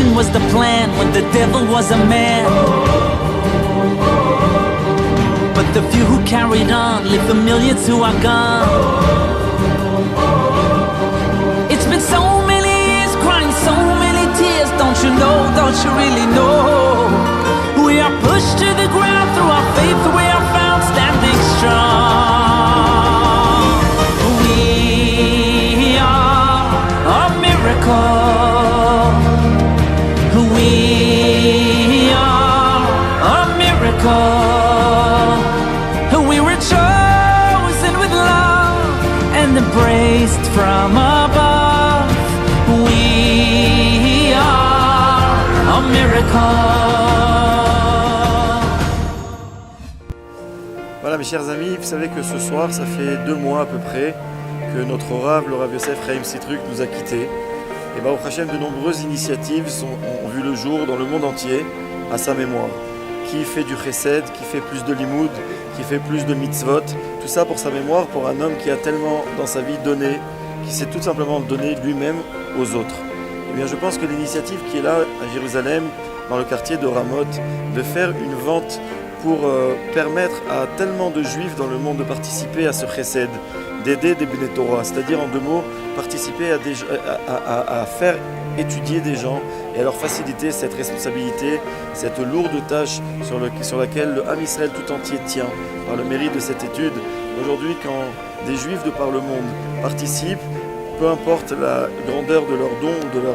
Destruction was the plan when the devil was a man. But the few who carried on live the millions who are gone. It's been so many years crying so many tears. Don't you know, don't you really know? We are pushed to the ground through our faith, we are found standing strong. We are a miracle. We are a miracle. We were chosen with love and embraced from above. We are a miracle. Voilà mes chers amis, vous savez que ce soir, ça fait 2 mois à peu près que notre Rav, le Rav Yosef Chaim Sitruk, nous a quittés. Et Baruch Hashem, de nombreuses initiatives ont vu le jour dans le monde entier à sa mémoire. Qui fait du chesed, qui fait plus de limoud, qui fait plus de mitzvot, tout ça pour sa mémoire, pour un homme qui a tellement dans sa vie donné, qui s'est tout simplement donné lui-même aux autres. Et bien je pense que l'initiative qui est là à Jérusalem, dans le quartier de Ramoth, de faire une vente pour permettre à tellement de juifs dans le monde de participer à ce chesed, d'aider des Bnei Torah, c'est-à-dire en 2 mots, participer à faire étudier des gens et à leur faciliter cette responsabilité, cette lourde tâche sur laquelle le Ham Israël tout entier tient par le mérite de cette étude. Aujourd'hui, quand des juifs de par le monde participent, peu importe la grandeur de leur don, de leur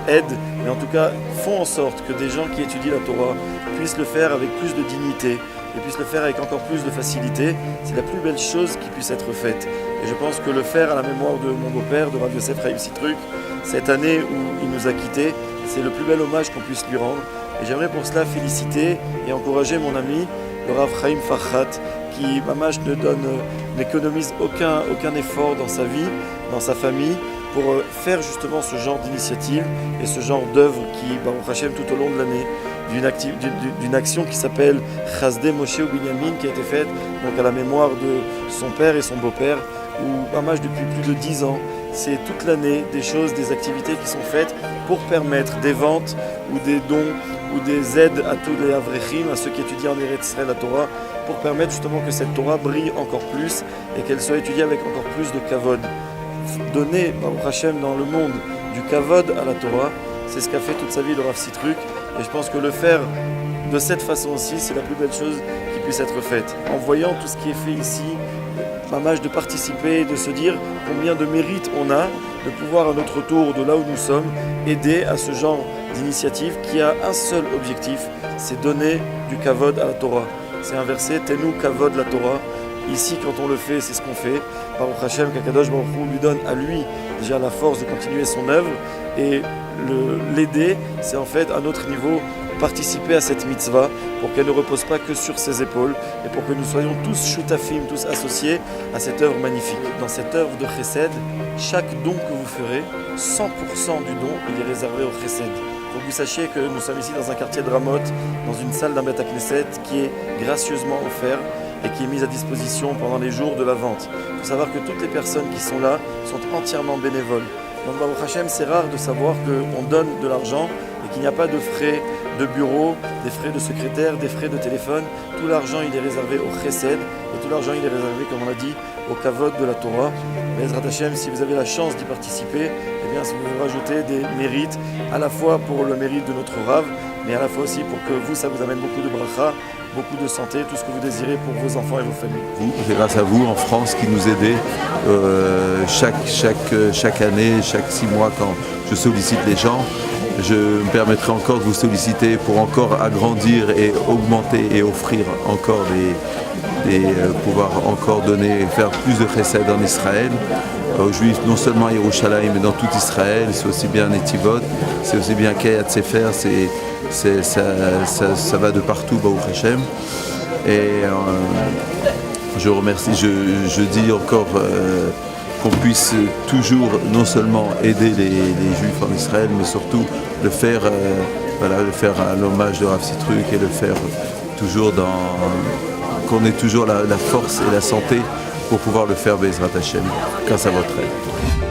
aide, mais en tout cas font en sorte que des gens qui étudient la Torah puissent le faire avec plus de dignité et puissent le faire avec encore plus de facilité, c'est la plus belle chose qui puisse être faite. Et je pense que le faire à la mémoire de mon beau-père, de Rav Yosef Chaim Sitruk, cette année où il nous a quittés, c'est le plus bel hommage qu'on puisse lui rendre. Et j'aimerais pour cela féliciter et encourager mon ami, le Rav Chaim Farhat, qui, mamash, n'économise aucun effort dans sa vie, dans sa famille, pour faire justement ce genre d'initiative et ce genre d'œuvre qui, Baruch Hashem, tout au long de l'année, d'une action qui s'appelle Chasdei Moshe Binyamin, qui a été faite donc à la mémoire de son père et son beau-père, où mamash, depuis plus de 10 ans, c'est toute l'année des choses, des activités qui sont faites pour permettre des ventes ou des dons ou des aides à tous les Avrechim, à ceux qui étudient en Eretz Israël la Torah, pour permettre justement que cette Torah brille encore plus et qu'elle soit étudiée avec encore plus de kavod. Donner, Baruch Hashem, dans le monde du kavod à la Torah, c'est ce qu'a fait toute sa vie le Rav Sitruk, et je pense que le faire de cette façon aussi, c'est la plus belle chose qui puisse être faite. En voyant tout ce qui est fait ici, mamash, de participer, de se dire combien de mérite on a de pouvoir à notre tour, de là où nous sommes, aider à ce genre d'initiative qui a un seul objectif, c'est donner du kavod à la Torah. C'est un verset, Tenu kavod la Torah. Ici, quand on le fait, c'est ce qu'on fait. Baruch Hashem, qu'Akadosh Baruch Hu lui donne à lui déjà la force de continuer son œuvre. Et l'aider, c'est en fait à notre niveau participer à cette mitzvah pour qu'elle ne repose pas que sur ses épaules et pour que nous soyons tous shutafim, tous associés à cette œuvre magnifique. Dans cette œuvre de chesed, chaque don que vous ferez, 100% du don, il est réservé au chesed. Il faut que vous sachiez que nous sommes ici dans un quartier de Ramoth, dans une salle d'un Beth Knesset qui est gracieusement offerte et qui est mise à disposition pendant les jours de la vente. Il faut savoir que toutes les personnes qui sont là sont entièrement bénévoles. Donc Baruch Hashem, c'est rare de savoir qu'on donne de l'argent et qu'il n'y a pas de frais de bureau, des frais de secrétaire, des frais de téléphone. Tout l'argent, il est réservé au chesed et tout l'argent, il est réservé, comme on l'a dit, au kavod de la Torah. Bezrat Hashem, si vous avez la chance d'y participer, eh bien, si vous vous rajoutez des mérites, à la fois pour le mérite de notre Rav, mais à la fois aussi pour que vous, ça vous amène beaucoup de bracha, beaucoup de santé, tout ce que vous désirez pour vos enfants et vos familles. C'est grâce à vous en France qui nous aidez chaque année, chaque 6 mois quand je sollicite les gens. Je me permettrai encore de vous solliciter pour encore agrandir et augmenter et offrir encore pouvoir encore donner, faire plus de chesed en Israël, aux Juifs non seulement à Yerushalayim mais dans tout Israël. C'est aussi bien Netivot, c'est aussi bien Kayat Sefer, ça va de partout, Baruch Hashem. Et je remercie, je dis encore qu'on puisse toujours non seulement aider les Juifs en Israël, mais surtout le faire à l'hommage de Rav Sitruk et le faire toujours qu'on ait toujours la force et la santé pour pouvoir le faire Bezrat Hashem grâce à votre aide.